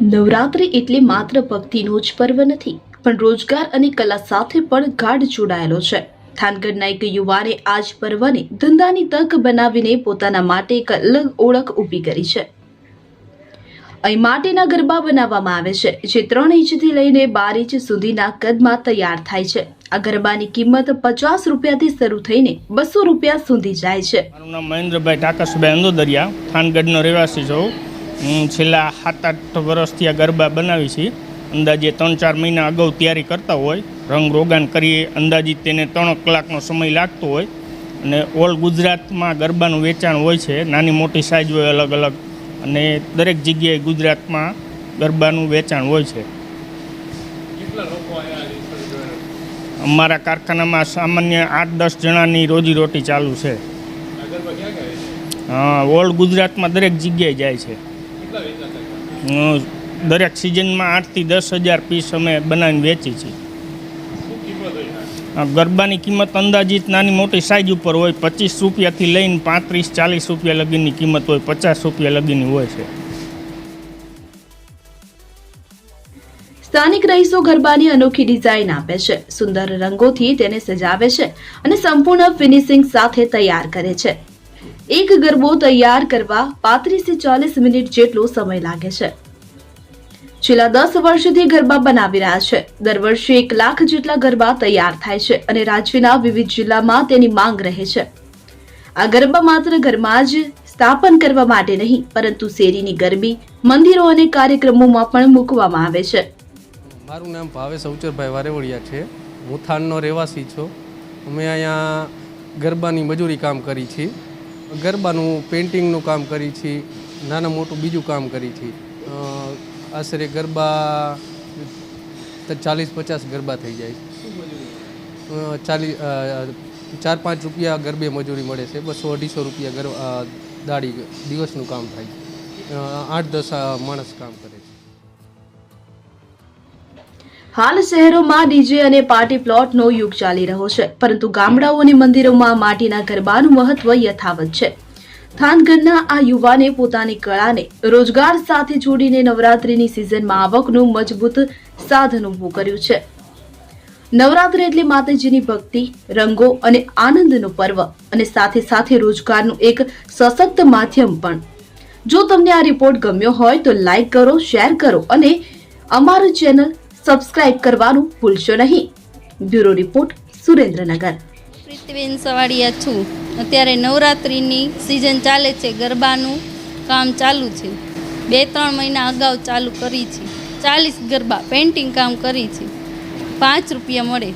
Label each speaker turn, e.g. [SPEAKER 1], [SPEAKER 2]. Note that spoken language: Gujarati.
[SPEAKER 1] નવરાત્રિ એટલે માત્ર ભક્તિનો જ પર્વ નથી, પણ રોજગાર અને કલા સાથે પણ ગાઢ જોડાયેલો છે. થાનગઢના એક યુવાને આ જ પર્વને ધંધાની તક બનાવીને પોતાના માટે એક અલગ ઓળખ ઊભી કરી છે. અહીં માટીના ગરબા બનાવવામાં આવે છે, જે 3 ઇંચથી લઈને 12 ઇંચ સુધીના કદમાં તૈયાર થાય છે. આ ગરબાની કિંમત 50 રૂપિયાથી શરૂ થઈને 200 રૂપિયા સુધી જાય છે.
[SPEAKER 2] મારું નામ મહેન્દ્રભાઈ ટાકસભાઈ અંદોદરિયા, થાનગઢનો રહેવાસી છું. હું છેલ્લા 7-8 વર્ષથી આ ગરબા બનાવી છે. અંદાજે 3-4 મહિના અગાઉ તૈયારી કરતા હોય, રંગ રોગાન કરીએ, અંદાજિત તેને 3 કલાકનો સમય લાગતો હોય અને ઓલ ગુજરાતમાં ગરબાનું વેચાણ હોય છે. નાની મોટી સાઇઝ હોય અલગ અલગ, અને દરેક જગ્યાએ ગુજરાતમાં ગરબાનું વેચાણ હોય છે. અમારા કારખાનામાં સામાન્ય 8-10 જણાની રોજીરોટી ચાલુ છે. ઓલ ગુજરાતમાં દરેક જગ્યાએ જાય છે. દરેક સિઝનમાં 8 થી 10 હજાર પીસ અમે બનાવીને વેચી છીએ. ગરબાની કિંમત અંદાજિત નાની મોટી સાઇઝ ઉપર હોય, 25 રૂપિયાથી લઈને 35-40 રૂપિયા લગીની કિંમત હોય, 50 રૂપિયા લગીની હોય છે.
[SPEAKER 1] સ્થાનિક રહીશો ગરબાની અનોખી ડિઝાઇન આપે છે, સુંદર રંગોથી તેને સજાવે છે અને સંપૂર્ણ ફિનિશિંગ સાથે તૈયાર કરે છે. એક ગરબો તૈયાર કરવા 35 થી 40 મિનિટ જેટલો સમય લાગે છે. છેલ્લા 10 વર્ષથી ગરબા બનાવી રહ્યા છે. દર વર્ષે 1 લાખ જેટલા ગરબા તૈયાર થાય છે અને રાજ્યના વિવિધ જિલ્લામાં તેની માંગ રહે છે. આ ગરબા માત્ર ઘરમાં જ સ્થાપન કરવા માટે નહીં, પરંતુ શેરીની ગરબી, મંદિરો અને કાર્યક્રમોમાં પણ મૂકવામાં આવે છે.
[SPEAKER 3] મારું નામ ભાવેશ અવચરભાઈ વારેવડિયા છે. હું થાનનો રહેવાસી છું. અમે અહીંયા ગરબાની મજૂરી કામ કરી છીએ. ગરબાનું પેઇન્ટિંગનું કામ કરી છીએ, નાના મોટું બીજું કામ કરી છીએ. આશરે ગરબા 40-50 ગરબા થઈ જાય. 4-5 રૂપિયા ગરબે મજૂરી મળે છે. 200-250 રૂપિયા દાડી દિવસનું કામ થાય છે. 8-10 માણસ કામ કરે છે.
[SPEAKER 1] હાલ શહેરોમાં ડીજે અને પાર્ટી પ્લોટનો યુગ ચાલી રહ્યો છે, પરંતુ ગામડાઓ અને મંદિરોમાં માટીના ગરબાનું મહત્વ યથાવત છે. થાનગઢના આ યુવાને પોતાની કળાને રોજગાર સાથે જોડીને નવરાત્રિની સિઝનમાં આવકનું મજબૂત સાધન ઊભું કર્યું છે. નવરાત્રિ એટલે માતાજીની ભક્તિ, રંગો અને આનંદનો પર્વ, અને સાથે સાથે રોજગારનું એક સશક્ત માધ્યમ પણ. જો તમને આ રિપોર્ટ ગમ્યો હોય તો લાઈક કરો, શેર કરો અને અમારું ચેનલ સબસ્ક્રાઇબ કરવાનું ભૂલશો નહીં. Bureau report, Surendranagar.
[SPEAKER 4] પ્રીતિબેન સવાડિયા છું. અત્યારે નવરાત્રિની સિઝન ચાલે છે, ગરબાનું કામ ચાલુ છે. 2-3 મહિના અગાઉ ચાલુ કરી છે. 40 ગરબા પેઇન્ટિંગ કામ કરી છે. 5 રૂપિયા મળે.